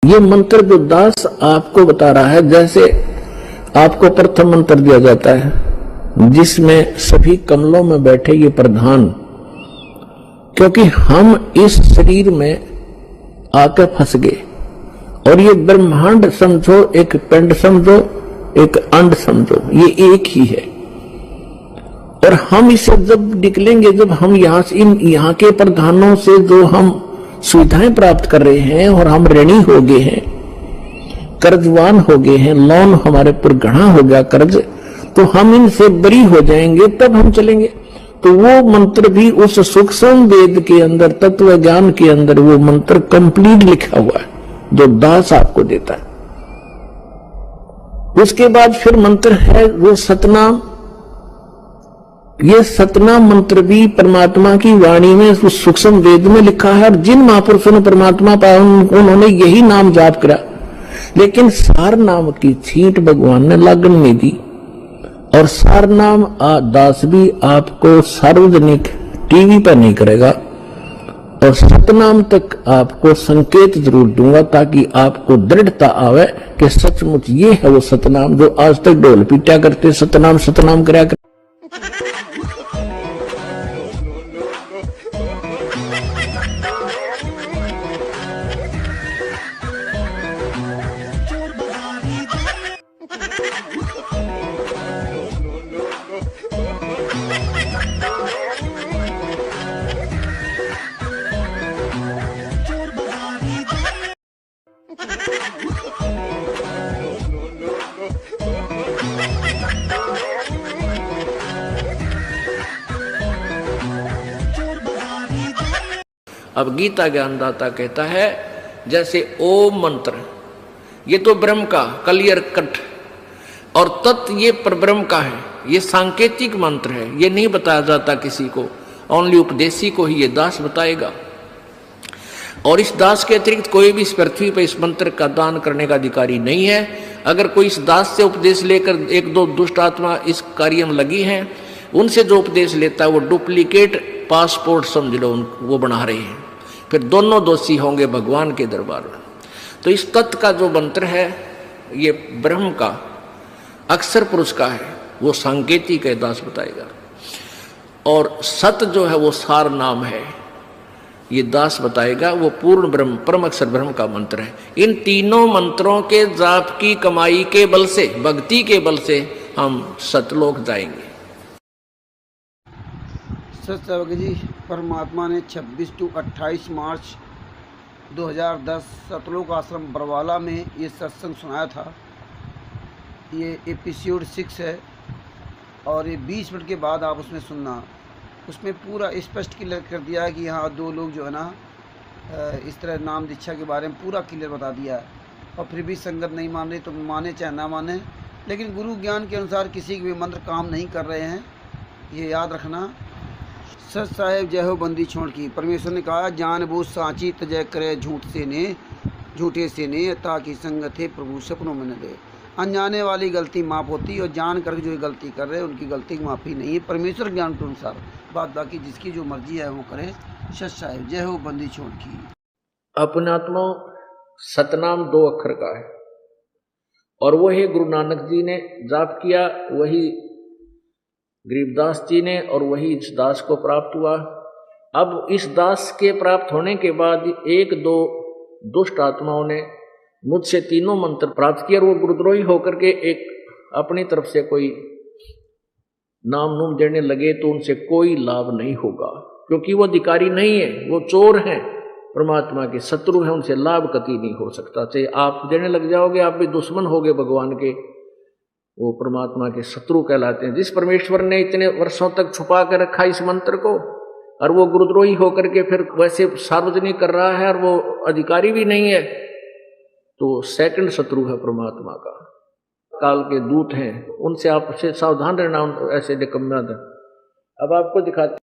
ये मंत्र जो दास आपको बता रहा है, जैसे आपको प्रथम मंत्र दिया जाता है जिसमें सभी कमलों में बैठे ये प्रधान, क्योंकि हम इस शरीर में आकर फंस गए और ये ब्रह्मांड समझो, एक पिंड समझो, एक अंड समझो, ये एक ही है। और हम इसे जब निकलेंगे, जब हम यहाँ के प्रधानों से जो हम सुविधाएं प्राप्त कर रहे हैं और हम ऋणी हो गए हैं, कर्जवान हो गए हैं, लोन हमारे पर गढ़ा हो गया कर्ज, तो हम इनसे बरी हो जाएंगे, तब हम चलेंगे। तो वो मंत्र भी उस सूक्ष्म वेद के अंदर, तत्व ज्ञान के अंदर वो मंत्र कंप्लीट लिखा हुआ है जो दास आपको देता है। उसके बाद फिर मंत्र है वो सतनाम। ये सतनाम मंत्र भी परमात्मा की वाणी में उस सूक्ष्म वेद में लिखा है, और जिन महापुरुषों ने परमात्मा पाया उन्होंने यही नाम जाप करा, लेकिन सार नाम की छींट भगवान ने लागण नहीं दी। और सार नाम दास भी आपको सार्वजनिक टीवी पर नहीं करेगा, और सतनाम तक आपको संकेत जरूर दूंगा ताकि आपको दृढ़ता आवे कि सचमुच ये है वो सतनाम जो आज तक ढोल पीटा करते सतनाम सतनाम कराया कर। अब गीता ज्ञानदाता कहता है जैसे ओम मंत्र ये तो ब्रह्म का क्लियर कट, और तत्व ये परब्रह्म का है, ये सांकेतिक मंत्र है, ये नहीं बताया जाता किसी को, ओनली उपदेशी को ही ये दास बताएगा। और इस दास के अतिरिक्त कोई भी इस पृथ्वी पर इस मंत्र का दान करने का अधिकारी नहीं है। अगर कोई इस दास से उपदेश लेकर एक दो दुष्ट आत्मा इस कार्य में लगी हैं, उनसे जो उपदेश लेता है वो डुप्लीकेट पासपोर्ट समझ लो वो बना रहे हैं, फिर दोनों दोषी होंगे भगवान के दरबार में। तो इस तत्व का जो मंत्र है ये ब्रह्म का अक्षर पुरुष का है, वो सांकेतिक है, दास बताएगा। और सत जो है वो सार नाम है, ये दास बताएगा, वो पूर्ण ब्रह्म परम अक्षर ब्रह्म का मंत्र है। इन तीनों मंत्रों के जाप की कमाई के बल से, भक्ति के बल से हम सतलोक जाएंगे। सत्संग जी, परमात्मा ने 26 से 28 मार्च 2010 सतलोक आश्रम बरवाला में ये सत्संग सुनाया था। ये एपिसोड 6 है और ये 20 मिनट के बाद आप उसमें सुनना। उसमें पूरा स्पष्ट क्लियर कर दिया है कि यहाँ दो लोग जो है ना इस तरह नाम दीक्षा के बारे में पूरा क्लियर बता दिया है। और फिर भी संगत नहीं मान रही तो माने चाहे ना माने, लेकिन गुरु ज्ञान के अनुसार किसी के भी मंत्र काम नहीं कर रहे हैं, ये याद रखना। सच साहेब जय हो बंदी छोड़ की। परमेश्वर ने कहा जान बूझ साची तजय करे झूठे से ने ताकि संगत है प्रभु सपनों में न दे। अनजाने वाली गलती माफ़ होती है और जान करके जो गलती कर रहे हैं उनकी गलती की माफ़ी नहीं है परमेश्वर ज्ञान के अनुसार। बात बाकी जिसकी जो मर्जी है वो करे। सच साहेब जय हो बंदी छोड़ की। अपने आत्मा सतनाम 2 अक्षर का है और वही गुरु नानक जी ने जाप किया, वही गरीबदास जी ने, और वही इस दास को प्राप्त हुआ। अब इस दास के प्राप्त होने के बाद एक दो दुष्ट आत्माओं ने मुझसे तीनों मंत्र प्राप्त किया और वो गुरुद्रोही होकर के एक अपनी तरफ से कोई नाम नूम देने लगे, तो उनसे कोई लाभ नहीं होगा, क्योंकि वो अधिकारी नहीं है, वो चोर हैं, परमात्मा के शत्रु हैं, उनसे लाभ कति नहीं हो सकता। चाहे आप देने लग जाओगे आप भी दुश्मन होगे भगवान के, वो परमात्मा के शत्रु कहलाते हैं। जिस परमेश्वर ने इतने वर्षों तक छुपा कर रखा इस मंत्र को, और वो गुरुद्रोही होकर के फिर वैसे सार्वजनिक कर रहा है और वो अधिकारी भी नहीं है, तो सेकंड शत्रु है परमात्मा का, काल के दूत हैं, उनसे आपसे सावधान रहना, ऐसे निकम्मे। अब आपको दिखाते